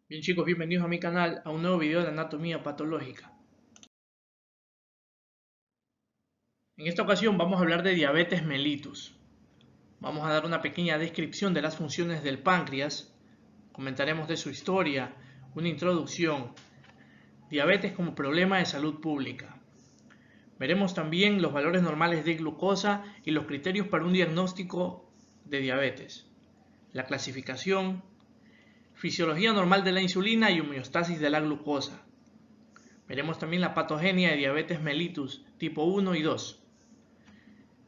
Bien chicos, bienvenidos a mi canal, a un nuevo video de anatomía patológica. En esta ocasión vamos a hablar de diabetes mellitus. Vamos a dar una pequeña descripción de las funciones del páncreas, comentaremos de su historia, una introducción, diabetes como problema de salud pública. Veremos también los valores normales de glucosa y los criterios para un diagnóstico de diabetes, la clasificación, fisiología normal de la insulina y homeostasis de la glucosa. Veremos también la patogenia de diabetes mellitus tipo 1 y 2,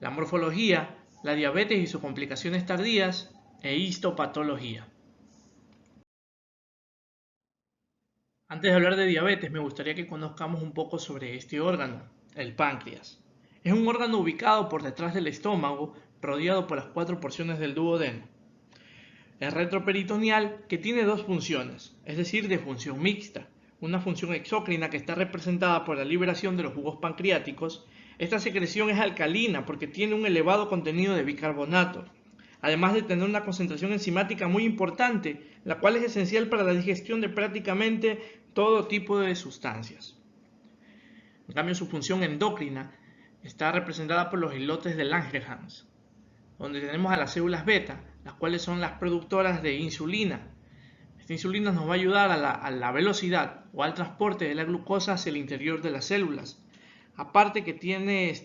la morfología, la diabetes y sus complicaciones tardías e histopatología. Antes de hablar de diabetes, me gustaría que conozcamos un poco sobre este órgano, el páncreas. Es un órgano ubicado por detrás del estómago, rodeado por las 4 porciones del duodeno. Es retroperitoneal que tiene dos funciones, es decir, de función mixta. Una función exócrina que está representada por la liberación de los jugos pancreáticos. Esta secreción es alcalina porque tiene un elevado contenido de bicarbonato, además de tener una concentración enzimática muy importante, la cual es esencial para la digestión de prácticamente todo tipo de sustancias. En cambio, su función endocrina está representada por los islotes de Langerhans, donde tenemos a las células beta, las cuales son las productoras de insulina. Esta insulina nos va a ayudar a la velocidad o al transporte de la glucosa hacia el interior de las células. Aparte que tiene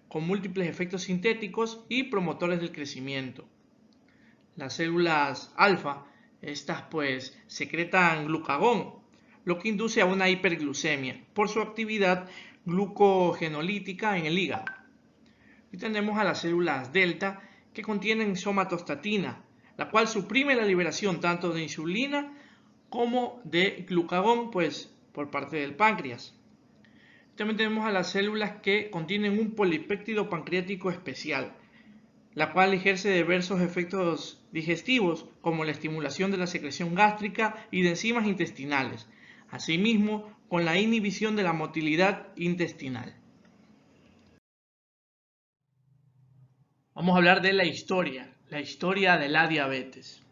con múltiples efectos sintéticos y promotores del crecimiento. Las células alfa, estas pues secretan glucagón, lo que induce a una hiperglucemia por su actividad glucogenolítica en el hígado. Y tenemos a las células delta que contienen somatostatina, la cual suprime la liberación tanto de insulina como de glucagón, pues por parte del páncreas. También tenemos a las células que contienen un polipéptido pancreático especial, la cual ejerce diversos efectos digestivos, como la estimulación de la secreción gástrica y de enzimas intestinales, asimismo con la inhibición de la motilidad intestinal. Vamos a hablar de la historia de la diabetes.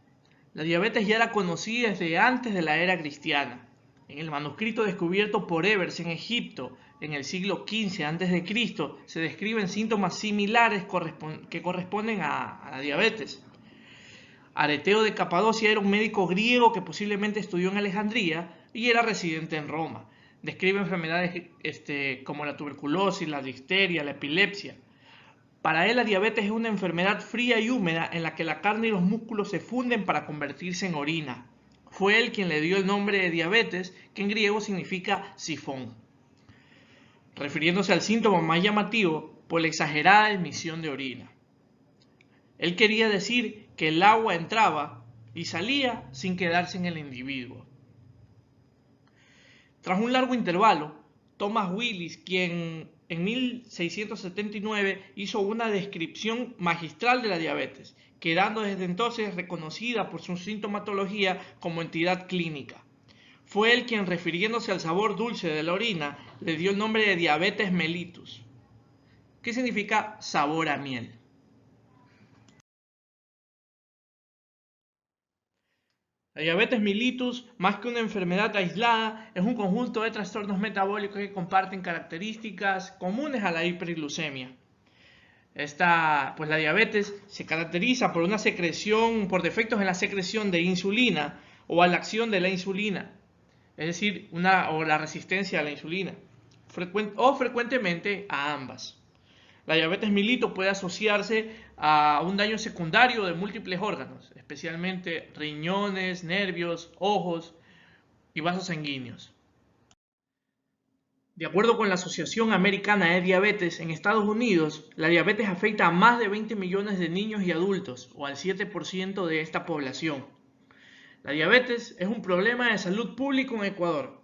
La diabetes ya era conocida desde antes de la era cristiana. En el manuscrito descubierto por Evers en Egipto en el siglo XV a.C. se describen síntomas similares que corresponden a la diabetes. Areteo de Capadocia era un médico griego que posiblemente estudió en Alejandría y era residente en Roma. Describe enfermedades como la tuberculosis, la difteria, la epilepsia. Para él la diabetes es una enfermedad fría y húmeda en la que la carne y los músculos se funden para convertirse en orina. Fue él quien le dio el nombre de diabetes, que en griego significa sifón, refiriéndose al síntoma más llamativo por la exagerada emisión de orina. Él quería decir que el agua entraba y salía sin quedarse en el individuo. Tras un largo intervalo, Thomas Willis, quien en 1679 hizo una descripción magistral de la diabetes, quedando desde entonces reconocida por su sintomatología como entidad clínica. Fue él quien, refiriéndose al sabor dulce de la orina, le dio el nombre de diabetes mellitus, que significa sabor a miel. La diabetes mellitus, más que una enfermedad aislada, es un conjunto de trastornos metabólicos que comparten características comunes a la hiperglucemia. La diabetes se caracteriza por una secreción, por defectos en la secreción de insulina o a la acción de la insulina, es decir, o la resistencia a la insulina, frecuentemente a ambas. La diabetes mellitus puede asociarse a un daño secundario de múltiples órganos, especialmente riñones, nervios, ojos y vasos sanguíneos. De acuerdo con la Asociación Americana de Diabetes, en Estados Unidos, la diabetes afecta a más de 20 millones de niños y adultos, o al 7% de esta población. La diabetes es un problema de salud pública en Ecuador,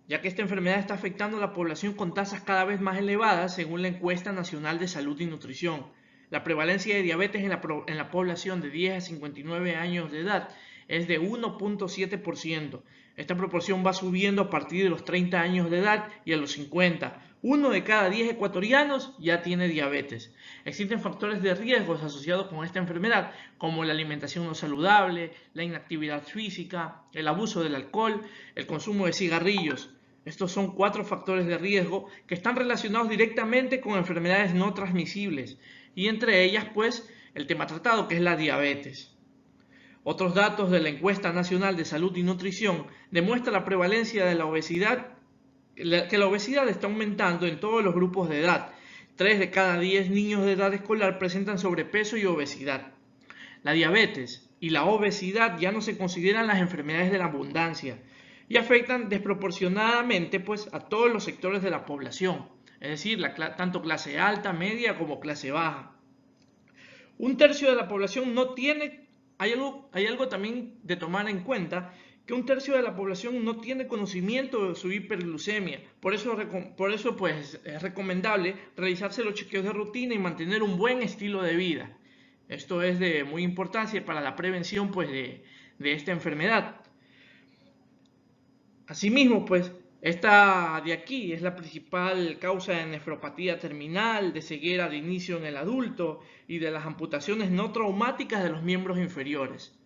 ya que esta enfermedad está afectando a la población con tasas cada vez más elevadas según la Encuesta Nacional de Salud y Nutrición. La prevalencia de diabetes en la población de 10 a 59 años de edad es de 1.7%, Esta proporción va subiendo a partir de los 30 años de edad y a los 50. Uno de cada 10 ecuatorianos ya tiene diabetes. Existen factores de riesgo asociados con esta enfermedad, como la alimentación no saludable, la inactividad física, el abuso del alcohol, el consumo de cigarrillos. Estos son 4 factores de riesgo que están relacionados directamente con enfermedades no transmisibles y entre ellas pues el tema tratado, que es la diabetes. Otros datos de la Encuesta Nacional de Salud y Nutrición demuestran la prevalencia de la obesidad, que la obesidad está aumentando en todos los grupos de edad. 3 de cada 10 niños de edad escolar presentan sobrepeso y obesidad. La diabetes y la obesidad ya no se consideran las enfermedades de la abundancia y afectan desproporcionadamente pues, a todos los sectores de la población, es decir, tanto clase alta, media como clase baja. Un tercio de la población no tiene, hay algo también de tomar en cuenta, que un tercio de la población no tiene conocimiento de su hiperglucemia. Por eso pues, es recomendable realizarse los chequeos de rutina y mantener un buen estilo de vida. Esto es de muy importancia para la prevención pues, de esta enfermedad. Asimismo, pues, esta de aquí es la principal causa de nefropatía terminal, de ceguera de inicio en el adulto y de las amputaciones no traumáticas de los miembros inferiores.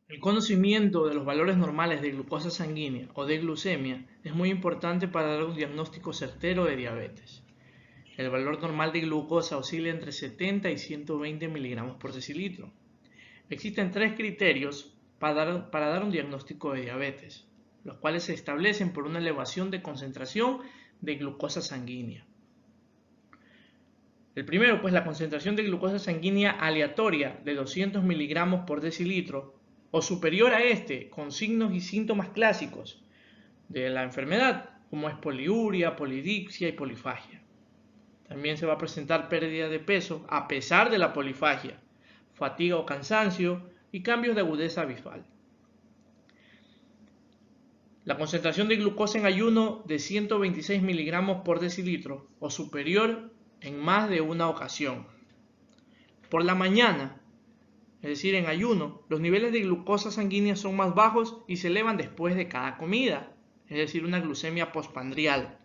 El conocimiento de los valores normales de glucosa sanguínea o de glucemia es muy importante para dar un diagnóstico certero de diabetes. El valor normal de glucosa oscila entre 70 y 120 miligramos por decilitro. Existen 3 criterios para dar un diagnóstico de diabetes, los cuales se establecen por una elevación de concentración de glucosa sanguínea. El primero, pues la concentración de glucosa sanguínea aleatoria de 200 miligramos por decilitro o superior a este, con signos y síntomas clásicos de la enfermedad, como es poliuria, polidipsia y polifagia. También se va a presentar pérdida de peso a pesar de la polifagia, fatiga o cansancio y cambios de agudeza visual. La concentración de glucosa en ayuno de 126 miligramos por decilitro o superior en más de una ocasión. Por la mañana, es decir, en ayuno, los niveles de glucosa sanguínea son más bajos y se elevan después de cada comida, es decir, una glucemia postprandial,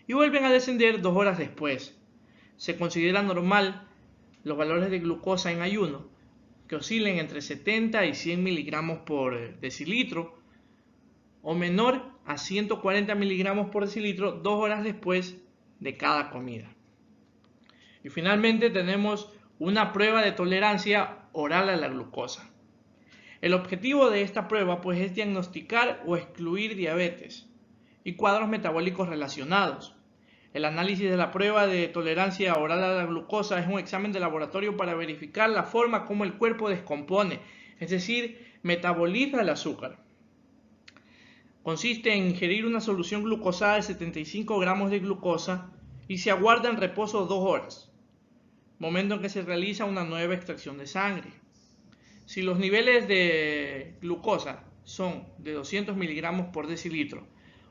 y vuelven a descender 2 horas después. Se considera normal los valores de glucosa en ayuno que oscilen entre 70 y 100 miligramos por decilitro o menor a 140 miligramos por decilitro 2 horas después de cada comida. Y finalmente tenemos una prueba de tolerancia oral a la glucosa. El objetivo de esta prueba pues, es diagnosticar o excluir diabetes y cuadros metabólicos relacionados. El análisis de la prueba de tolerancia oral a la glucosa es un examen de laboratorio para verificar la forma como el cuerpo descompone, es decir, metaboliza el azúcar. Consiste en ingerir una solución glucosada de 75 gramos de glucosa y se aguarda en reposo 2 horas, momento en que se realiza una nueva extracción de sangre. Si los niveles de glucosa son de 200 miligramos por decilitro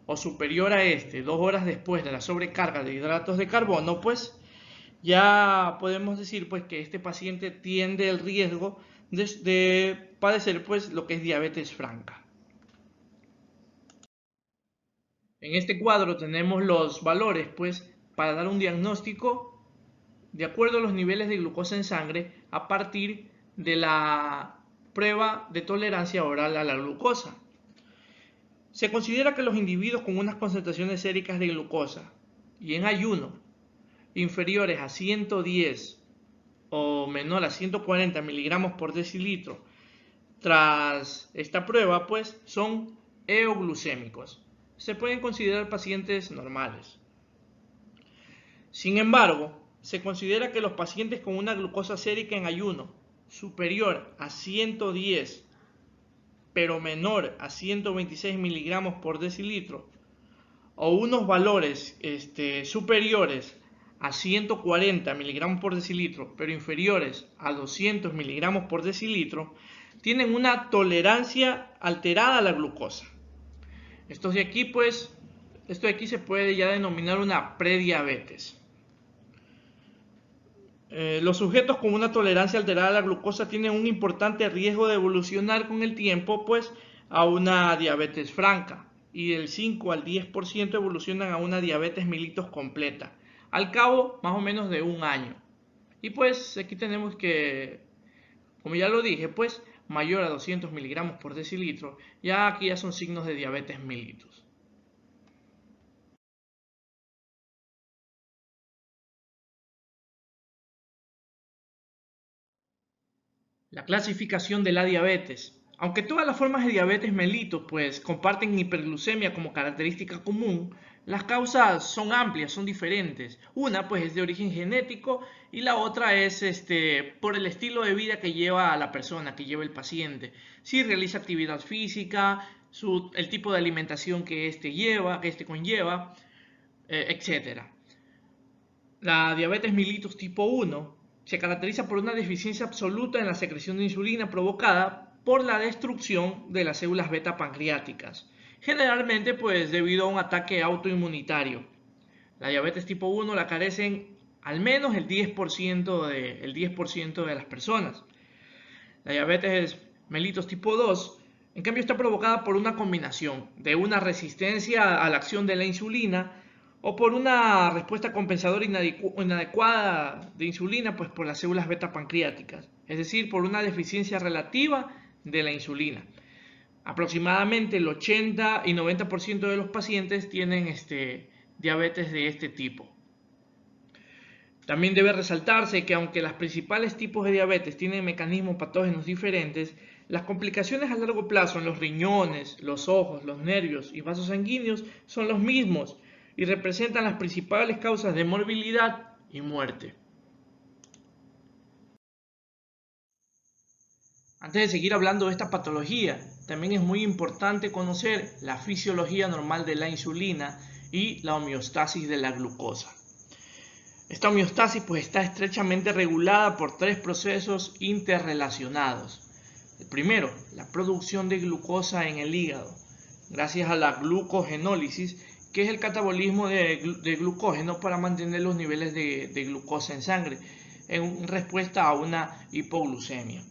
o superior a este 2 horas después de la sobrecarga de hidratos de carbono, pues ya podemos decir pues que este paciente tiene el riesgo de padecer pues lo que es diabetes franca. En este cuadro tenemos los valores pues para dar un diagnóstico de acuerdo a los niveles de glucosa en sangre a partir de la prueba de tolerancia oral a la glucosa. Se considera que los individuos con unas concentraciones séricas de glucosa y en ayuno inferiores a 110 o menor a 140 miligramos por decilitro tras esta prueba pues son euglucémicos. Se pueden considerar pacientes normales. Sin embargo, se considera que los pacientes con una glucosa sérica en ayuno superior a 110 pero menor a 126 miligramos por decilitro o unos valores superiores a 140 miligramos por decilitro pero inferiores a 200 miligramos por decilitro tienen una tolerancia alterada a la glucosa. Esto de aquí se puede ya denominar una prediabetes. Los sujetos con una tolerancia alterada a la glucosa tienen un importante riesgo de evolucionar con el tiempo, pues, a una diabetes franca, y del 5 al 10% evolucionan a una diabetes mellitus completa, al cabo más o menos de un año. Y pues aquí tenemos que, como ya lo dije, pues mayor a 200 miligramos por decilitro, ya aquí ya son signos de diabetes mellitus. La clasificación de la diabetes. Aunque todas las formas de diabetes mellitus pues comparten hiperglucemia como característica común, las causas son amplias, son diferentes. Una pues es de origen genético y la otra es por el estilo de vida que lleva a la persona, que lleva el paciente. Si realiza actividad física, el tipo de alimentación que lleva, que conlleva, etcétera. La diabetes mellitus tipo 1 se caracteriza por una deficiencia absoluta en la secreción de insulina provocada por la destrucción de las células beta pancreáticas, generalmente pues debido a un ataque autoinmunitario. La diabetes tipo 1 la carecen al menos el 10% de las personas. La diabetes mellitus tipo 2, en cambio, está provocada por una combinación de una resistencia a la acción de la insulina o por una respuesta compensadora inadecuada de insulina, pues por las células beta pancreáticas, es decir, por una deficiencia relativa de la insulina. Aproximadamente el 80 y 90% de los pacientes tienen diabetes de este tipo. También debe resaltarse que aunque los principales tipos de diabetes tienen mecanismos patógenos diferentes, las complicaciones a largo plazo en los riñones, los ojos, los nervios y vasos sanguíneos son los mismos y representan las principales causas de morbilidad y muerte. Antes de seguir hablando de esta patología, también es muy importante conocer la fisiología normal de la insulina y la homeostasis de la glucosa. Esta homeostasis pues está estrechamente regulada por tres procesos interrelacionados. El primero, la producción de glucosa en el hígado, gracias a la glucogenólisis, que es el catabolismo de glucógeno para mantener los niveles de glucosa en sangre en respuesta a una hipoglucemia.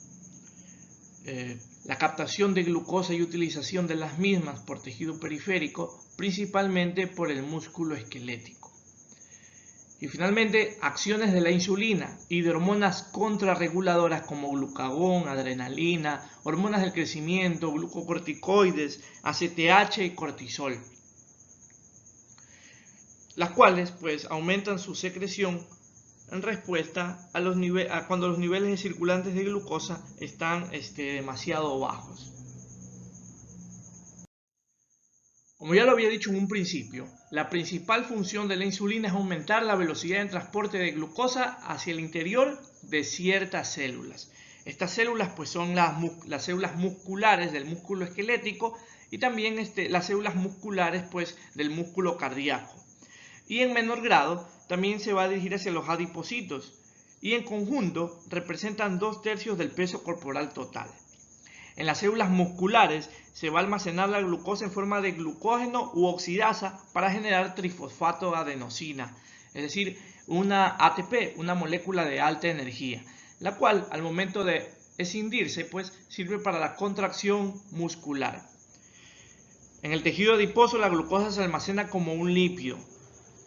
La captación de glucosa y utilización de las mismas por tejido periférico, principalmente por el músculo esquelético. Y finalmente, acciones de la insulina y de hormonas contrarreguladoras como glucagón, adrenalina, hormonas del crecimiento, glucocorticoides, ACTH y cortisol, las cuales pues aumentan su secreción en respuesta a cuando los niveles de circulantes de glucosa están demasiado bajos. Como ya lo había dicho en un principio, la principal función de la insulina es aumentar la velocidad de transporte de glucosa hacia el interior de ciertas células. Estas células pues son las células musculares del músculo esquelético y también las células musculares pues del músculo cardíaco. Y en menor grado también se va a dirigir hacia los adipocitos y en conjunto representan 2/3 del peso corporal total. En las células musculares se va a almacenar la glucosa en forma de glucógeno u oxidasa para generar trifosfato de adenosina, es decir, una ATP, una molécula de alta energía, la cual al momento de escindirse pues sirve para la contracción muscular. En el tejido adiposo la glucosa se almacena como un lípido.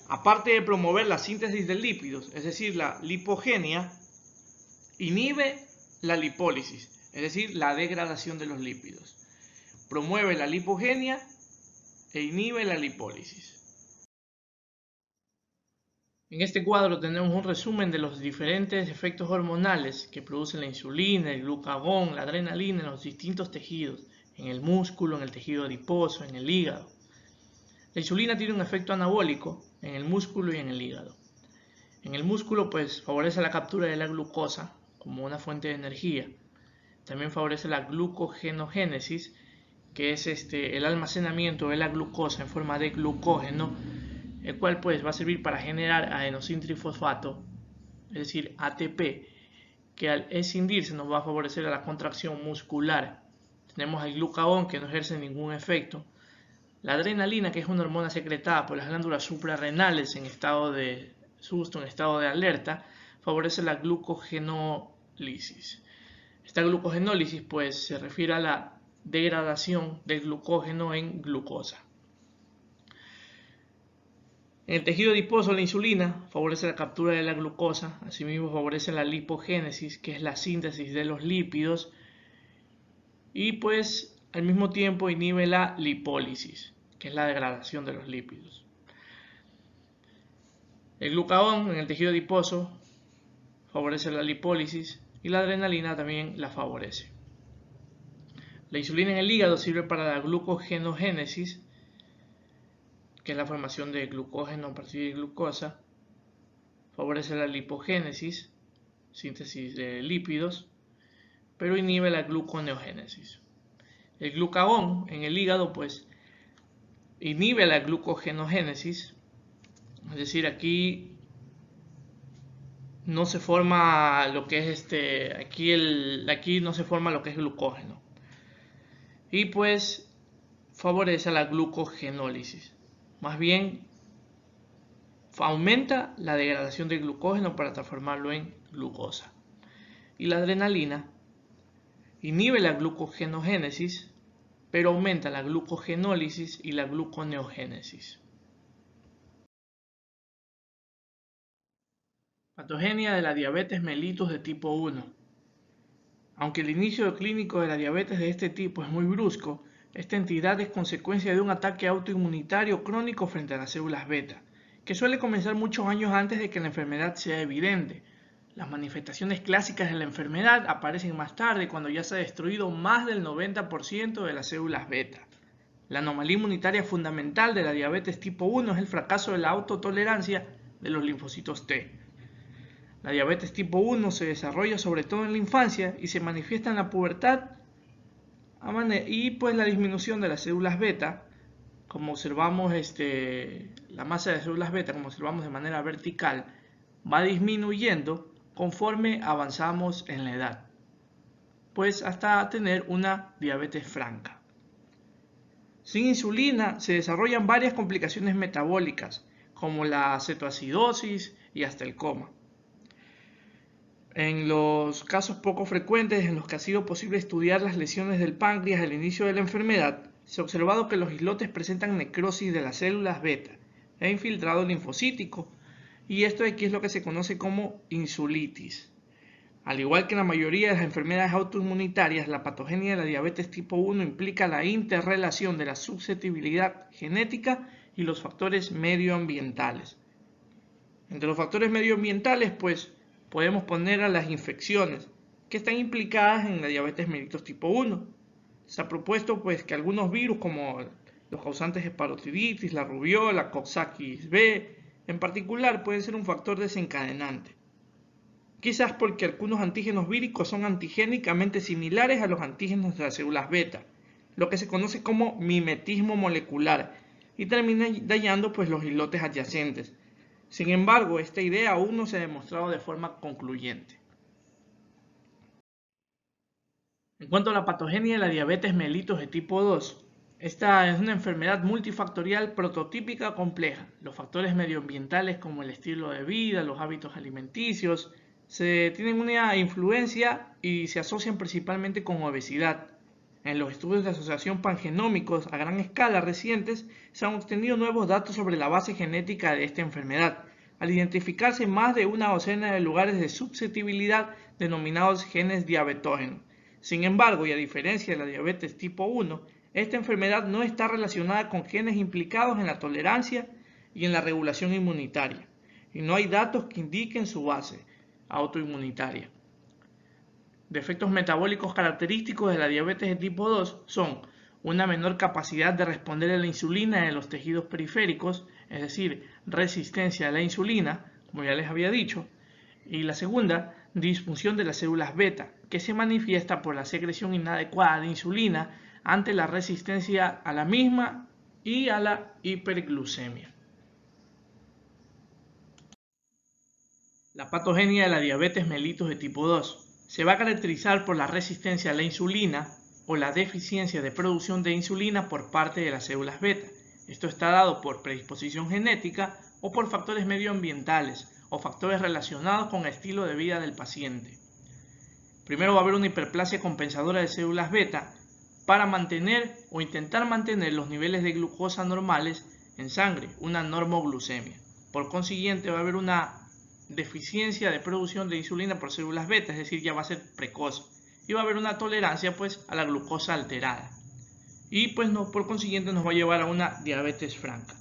Aparte de promover la síntesis de lípidos, es decir, la lipogenia, inhibe la lipólisis, es decir, la degradación de los lípidos. Promueve la lipogenia e inhibe la lipólisis. En este cuadro tenemos un resumen de los diferentes efectos hormonales que producen la insulina, el glucagón, la adrenalina en los distintos tejidos, en el músculo, en el tejido adiposo, en el hígado. La insulina tiene un efecto anabólico en el músculo y en el hígado. En el músculo pues favorece la captura de la glucosa como una fuente de energía. También favorece la glucogenogénesis, que es el almacenamiento de la glucosa en forma de glucógeno, el cual pues va a servir para generar adenosintrifosfato, es decir, ATP, que al escindirse nos va a favorecer a la contracción muscular. Tenemos el glucagón, que no ejerce ningún efecto. La adrenalina, que es una hormona secretada por las glándulas suprarrenales en estado de susto, en estado de alerta, favorece la glucogenólisis. Esta glucogenólisis pues se refiere a la degradación del glucógeno en glucosa. En el tejido adiposo la insulina favorece la captura de la glucosa, asimismo favorece la lipogénesis, que es la síntesis de los lípidos, y pues al mismo tiempo inhibe la lipólisis, que es la degradación de los lípidos. El glucagón en el tejido adiposo favorece la lipólisis y la adrenalina también la favorece. La insulina en el hígado sirve para la glucogenogénesis, que es la formación de glucógeno a partir de glucosa. Favorece la lipogénesis, síntesis de lípidos, pero inhibe la gluconeogénesis. El glucagón en el hígado pues inhibe la glucogenogénesis, es decir, aquí no se forma lo que es aquí no se forma lo que es glucógeno. Y pues favorece la glucogenólisis. Más bien aumenta la degradación del glucógeno para transformarlo en glucosa. Y la adrenalina inhibe la glucogenogénesis, pero aumenta la glucogenólisis y la gluconeogénesis. Patogenia de la diabetes mellitus de tipo 1. Aunque el inicio clínico de la diabetes de este tipo es muy brusco, esta entidad es consecuencia de un ataque autoinmunitario crónico frente a las células beta, que suele comenzar muchos años antes de que la enfermedad sea evidente. Las manifestaciones clásicas de la enfermedad aparecen más tarde, cuando ya se ha destruido más del 90% de las células beta. La anomalía inmunitaria fundamental de la diabetes tipo 1 es el fracaso de la autotolerancia de los linfocitos T. La diabetes tipo 1 se desarrolla sobre todo en la infancia y se manifiesta en la pubertad, y pues la disminución de las células beta, como observamos la masa de células beta, como observamos de manera vertical, va disminuyendo conforme avanzamos en la edad, pues hasta tener una diabetes franca. Sin insulina se desarrollan varias complicaciones metabólicas, como la cetoacidosis y hasta el coma. En los casos poco frecuentes en los que ha sido posible estudiar las lesiones del páncreas al inicio de la enfermedad, se ha observado que los islotes presentan necrosis de las células beta e infiltrado linfocítico, y esto aquí es lo que se conoce como insulitis. Al igual que en la mayoría de las enfermedades autoinmunitarias, la patogenia de la diabetes tipo 1 implica la interrelación de la susceptibilidad genética y los factores medioambientales. Entre los factores medioambientales, pues, podemos poner a las infecciones que están implicadas en la diabetes mellitus tipo 1. Se ha propuesto pues que algunos virus como los causantes de parotiditis, la rubiola, Coxsackie B, en particular pueden ser un factor desencadenante. Quizás porque algunos antígenos víricos son antigénicamente similares a los antígenos de las células beta, lo que se conoce como mimetismo molecular, y termina dañando pues los islotes adyacentes. Sin embargo, esta idea aún no se ha demostrado de forma concluyente. En cuanto a la patogenia de la diabetes mellitus de tipo 2, esta es una enfermedad multifactorial prototípica compleja. Los factores medioambientales como el estilo de vida, los hábitos alimenticios, tienen una influencia y se asocian principalmente con obesidad. En los estudios de asociación pangenómicos a gran escala recientes se han obtenido nuevos datos sobre la base genética de esta enfermedad, al identificarse más de una docena de lugares de susceptibilidad denominados genes diabetógenos. Sin embargo, y a diferencia de la diabetes tipo 1, esta enfermedad no está relacionada con genes implicados en la tolerancia y en la regulación inmunitaria, y no hay datos que indiquen su base autoinmunitaria. Defectos metabólicos característicos de la diabetes de tipo 2 son una menor capacidad de responder a la insulina en los tejidos periféricos, es decir, resistencia a la insulina, como ya les había dicho, y la segunda, disfunción de las células beta, que se manifiesta por la secreción inadecuada de insulina ante la resistencia a la misma y a la hiperglucemia. La patogenia de la diabetes mellitus de tipo 2 se va a caracterizar por la resistencia a la insulina o la deficiencia de producción de insulina por parte de las células beta. Esto está dado por predisposición genética o por factores medioambientales, o factores relacionados con el estilo de vida del paciente. Primero va a haber una hiperplasia compensadora de células beta para mantener o intentar mantener los niveles de glucosa normales en sangre, una normoglucemia. Por consiguiente va a haber una deficiencia de producción de insulina por células beta, es decir, ya va a ser precoz. Y va a haber una tolerancia pues a la glucosa alterada. Y pues por consiguiente nos va a llevar a una diabetes franca.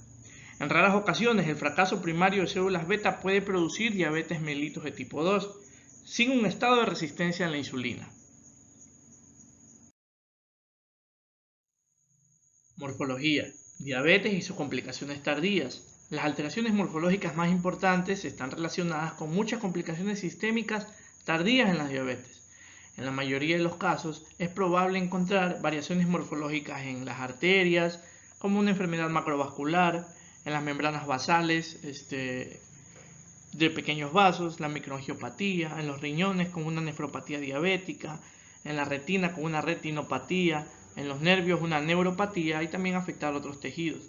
En raras ocasiones el fracaso primario de células beta puede producir diabetes mellitus de tipo 2 sin un estado de resistencia a la insulina. Morfología, diabetes y sus complicaciones tardías. Las alteraciones morfológicas más importantes están relacionadas con muchas complicaciones sistémicas tardías en la diabetes. En la mayoría de los casos es probable encontrar variaciones morfológicas en las arterias, como una enfermedad macrovascular, en las membranas basales de pequeños vasos, la microangiopatía, en los riñones con una nefropatía diabética, en la retina con una retinopatía, en los nervios una neuropatía y también afectar otros tejidos.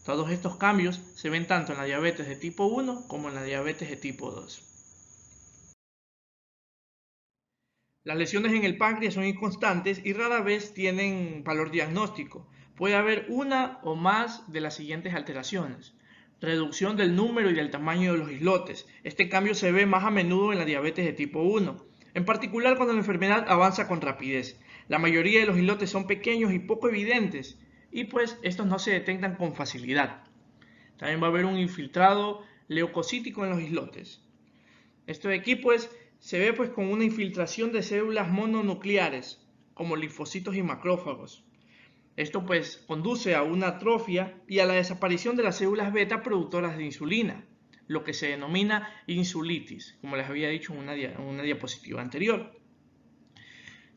Todos estos cambios se ven tanto en la diabetes de tipo 1 como en la diabetes de tipo 2. Las lesiones en el páncreas son inconstantes y rara vez tienen valor diagnóstico. Puede haber una o más de las siguientes alteraciones. Reducción del número y del tamaño de los islotes. Este cambio se ve más a menudo en la diabetes de tipo 1, en particular cuando la enfermedad avanza con rapidez. La mayoría de los islotes son pequeños y poco evidentes y pues estos no se detectan con facilidad. También va a haber un infiltrado leucocítico en los islotes. Esto de aquí pues se ve pues con una infiltración de células mononucleares como linfocitos y macrófagos. Esto pues conduce a una atrofia y a la desaparición de las células beta productoras de insulina, lo que se denomina insulitis, como les había dicho en una diapositiva anterior.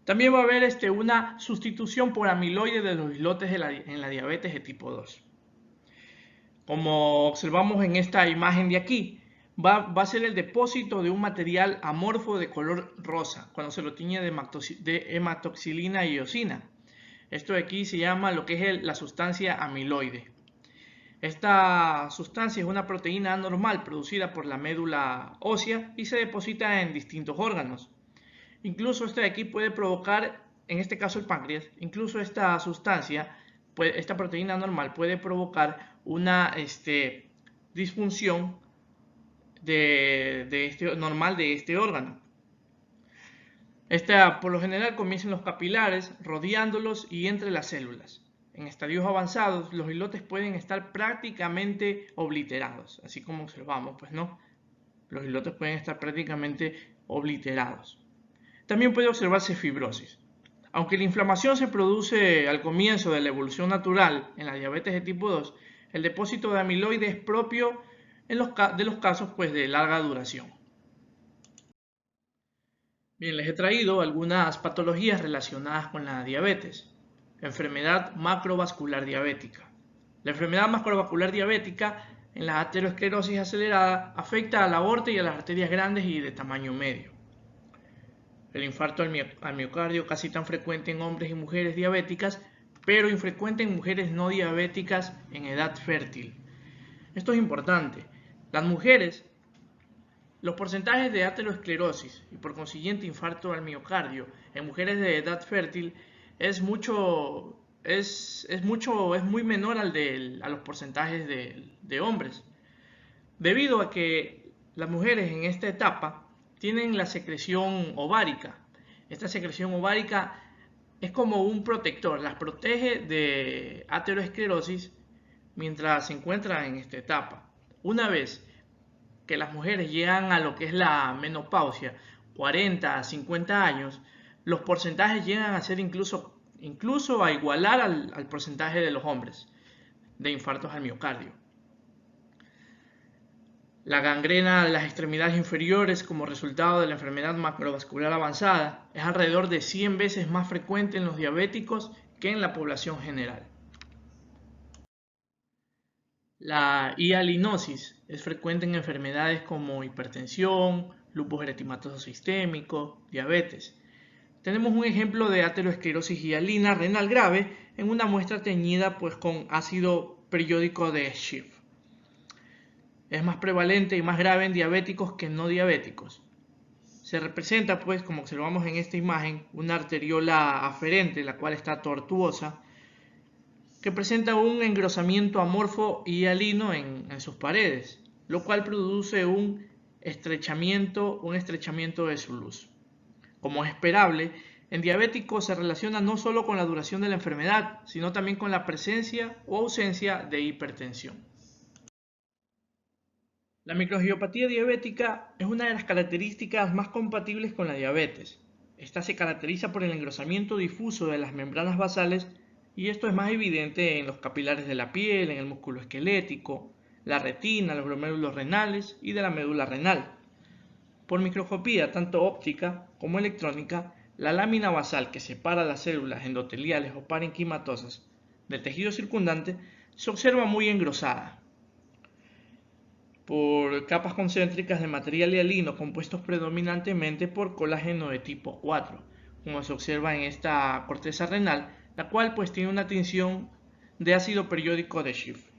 También va a haber una sustitución por amiloide de los islotes en la diabetes de tipo 2. Como observamos en esta imagen de aquí, va a ser el depósito de un material amorfo de color rosa cuando se lo tiñe de hematoxilina y eosina. Esto de aquí se llama lo que es la sustancia amiloide. Esta sustancia es una proteína anormal producida por la médula ósea y se deposita en distintos órganos. Incluso este de aquí puede provocar, en este caso el páncreas, incluso esta sustancia, esta proteína anormal puede provocar una disfunción normal de este órgano. Esta por lo general comienza en los capilares, rodeándolos y entre las células. En estadios avanzados, los islotes pueden estar prácticamente obliterados, así como observamos, pues no. Los islotes pueden estar prácticamente obliterados. También puede observarse fibrosis. Aunque la inflamación se produce al comienzo de la evolución natural en la diabetes de tipo 2, el depósito de amiloide es propio de los casos pues, de larga duración. Bien, les he traído algunas patologías relacionadas con la diabetes. Enfermedad macrovascular diabética. La enfermedad macrovascular diabética en la aterosclerosis acelerada afecta a la aorta y a las arterias grandes y de tamaño medio. El infarto al miocardio casi tan frecuente en hombres y mujeres diabéticas, pero infrecuente en mujeres no diabéticas en edad fértil. Esto es importante. Las mujeres, los porcentajes de aterosclerosis y por consiguiente infarto al miocardio en mujeres de edad fértil es muy menor a los porcentajes de hombres, debido a que las mujeres en esta etapa tienen la secreción ovárica. Esta secreción ovárica es como un protector, las protege de aterosclerosis mientras se encuentran en esta etapa. Una vez que las mujeres llegan a lo que es la menopausia, 40 a 50 años, los porcentajes llegan a ser incluso a igualar al porcentaje de los hombres de infartos al miocardio. La gangrena de las extremidades inferiores como resultado de la enfermedad macrovascular avanzada es alrededor de 100 veces más frecuente en los diabéticos que en la población general. La hialinosis es frecuente en enfermedades como hipertensión, lupus eritematoso sistémico, diabetes. Tenemos un ejemplo de aterosclerosis hialina renal grave en una muestra teñida pues, con ácido periódico de Schiff. Es más prevalente y más grave en diabéticos que en no diabéticos. Se representa, pues, como observamos en esta imagen, una arteriola aferente, la cual está tortuosa, que presenta un engrosamiento amorfo y hialino en sus paredes, lo cual produce un estrechamiento de su luz. Como es esperable, en diabéticos se relaciona no solo con la duración de la enfermedad, sino también con la presencia o ausencia de hipertensión. La microangiopatía diabética es una de las características más compatibles con la diabetes. Esta se caracteriza por el engrosamiento difuso de las membranas basales y esto es más evidente en los capilares de la piel, en el músculo esquelético, la retina, los glomérulos renales y de la médula renal. Por microscopía, tanto óptica como electrónica, la lámina basal que separa las células endoteliales o parenquimatosas del tejido circundante se observa muy engrosada por capas concéntricas de material hialino compuestos predominantemente por colágeno de tipo 4, como se observa en esta corteza renal, la cual pues tiene una tinción de ácido periódico de Schiff.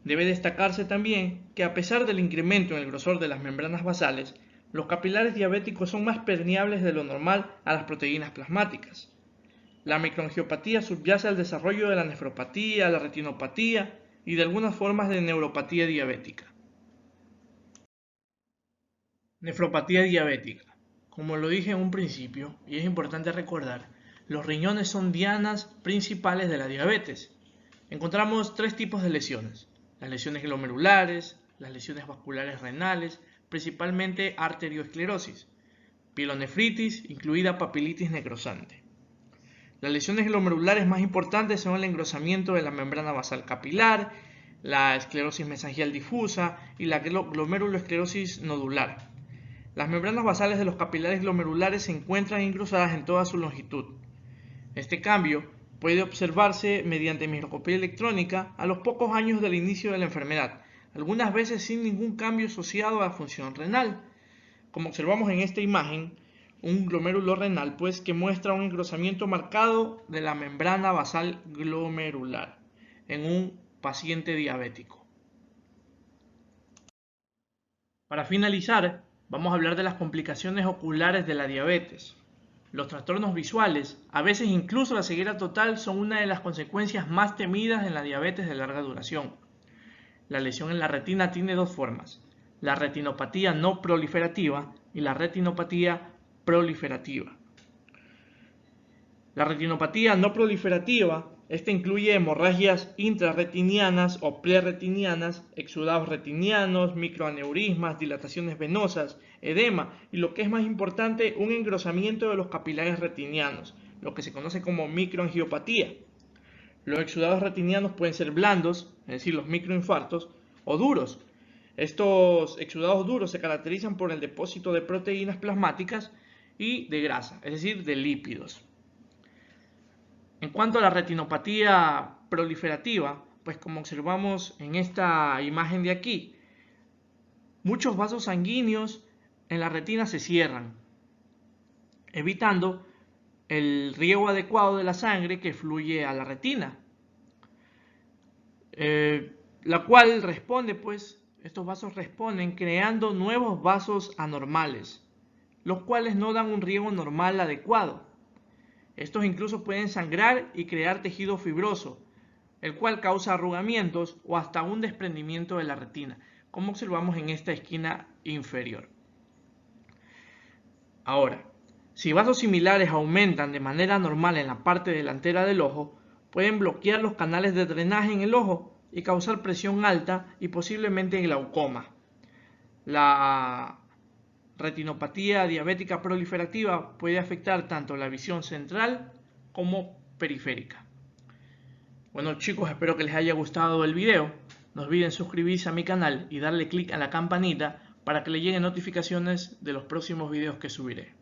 Debe destacarse también que a pesar del incremento en el grosor de las membranas basales, los capilares diabéticos son más permeables de lo normal a las proteínas plasmáticas. La microangiopatía subyace al desarrollo de la nefropatía, la retinopatía y de algunas formas de neuropatía diabética. Nefropatía diabética. Como lo dije en un principio, y es importante recordar, los riñones son dianas principales de la diabetes. Encontramos tres tipos de lesiones: las lesiones glomerulares, las lesiones vasculares renales, principalmente arteriosclerosis, pielonefritis, incluida papilitis necrosante. Las lesiones glomerulares más importantes son el engrosamiento de la membrana basal capilar, la esclerosis mesangial difusa y la glomerulosclerosis nodular. Las membranas basales de los capilares glomerulares se encuentran engrosadas en toda su longitud. Este cambio puede observarse mediante microscopía electrónica a los pocos años del inicio de la enfermedad, algunas veces sin ningún cambio asociado a la función renal. Como observamos en esta imagen, un glomérulo renal pues que muestra un engrosamiento marcado de la membrana basal glomerular en un paciente diabético. Para finalizar, vamos a hablar de las complicaciones oculares de la diabetes. Los trastornos visuales, a veces incluso la ceguera total, son una de las consecuencias más temidas en la diabetes de larga duración. La lesión en la retina tiene dos formas: la retinopatía no proliferativa y la retinopatía proliferativa. La retinopatía no proliferativa, esta incluye hemorragias intrarretinianas o preretinianas, exudados retinianos, microaneurismas, dilataciones venosas, edema y, lo que es más importante, un engrosamiento de los capilares retinianos, lo que se conoce como microangiopatía. Los exudados retinianos pueden ser blandos, es decir, los microinfartos, o duros. Estos exudados duros se caracterizan por el depósito de proteínas plasmáticas y de grasa, es decir, de lípidos. En cuanto a la retinopatía proliferativa, pues como observamos en esta imagen de aquí, muchos vasos sanguíneos en la retina se cierran, evitando el riego adecuado de la sangre que fluye a la retina, la cual responde, pues, estos vasos responden creando nuevos vasos anormales, los cuales no dan un riego normal adecuado. Estos incluso pueden sangrar y crear tejido fibroso, el cual causa arrugamientos o hasta un desprendimiento de la retina, como observamos en esta esquina inferior. Ahora, si vasos similares aumentan de manera normal en la parte delantera del ojo, pueden bloquear los canales de drenaje en el ojo y causar presión alta y posiblemente glaucoma. La retinopatía diabética proliferativa puede afectar tanto la visión central como periférica. Bueno chicos, espero que les haya gustado el video. No olviden suscribirse a mi canal y darle clic a la campanita para que le lleguen notificaciones de los próximos videos que subiré.